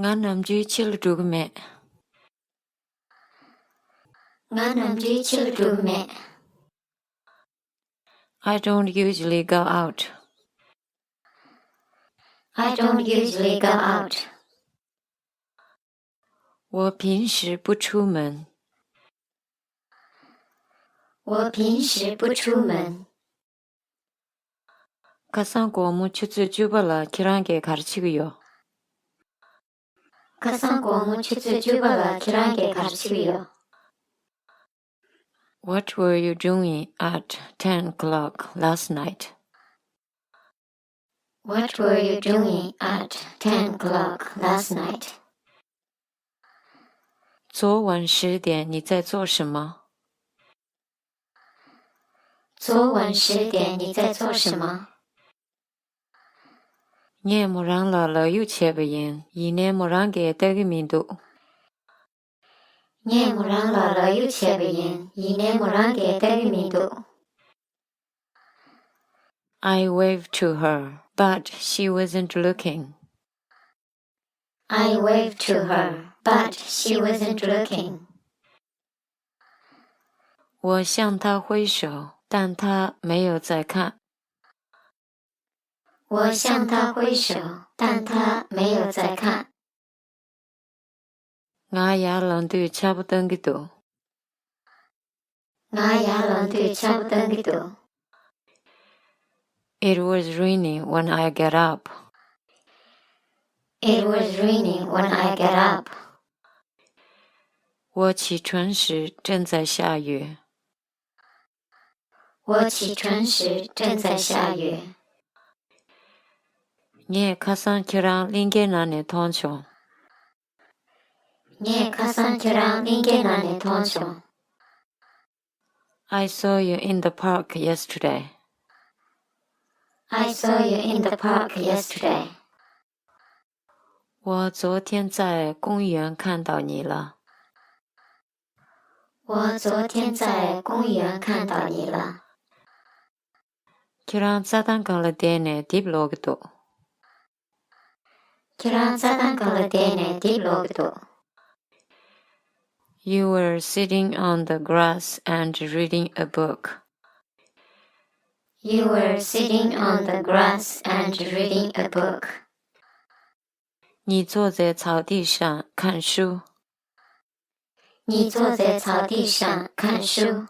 我能追起了这个咩？我能追起了这个咩 I don't usually go out. I don't usually go out. 我平时不出门。我平时不出门。 가상 고무 추츠 주발라 기란게 가르치고요. 가상 고무 추츠 주발라 기란게 가르치고요. What were you doing at 10 o'clock last night? What were you doing at 10 o'clock last night? 昨晚10点你在做什么？昨晚10点你在做什么？ 你莫让了有钱不赢，一年莫让给这个民族。你莫让了有钱不赢，一年莫让给这个民族。 I waved to her, but she wasn't looking. I waved to her, but she wasn't looking. 我向她挥手，但她没有在看。我向她挥手，但她没有在看。我也冷对差不多个多。我也冷对差不多个多。 It was raining when I got up. It was raining when I got up. 我起床时正在下雨。我起床时正在下雨。 你가상 키랑 링게나네 통청. 你가상 키랑 링게나네 통청. I saw you in the park yesterday. I saw you in the park yesterday. 我昨天在公园看到你了。我昨天在公园看到你了。 키랑 짜단강을 대네 딥로그도. 키랑 짜단강을 대네 딥로그도. You were sitting on the grass and reading a book. You were sitting on the grass and reading a book. 你坐在草地上看书。你坐在草地上看书。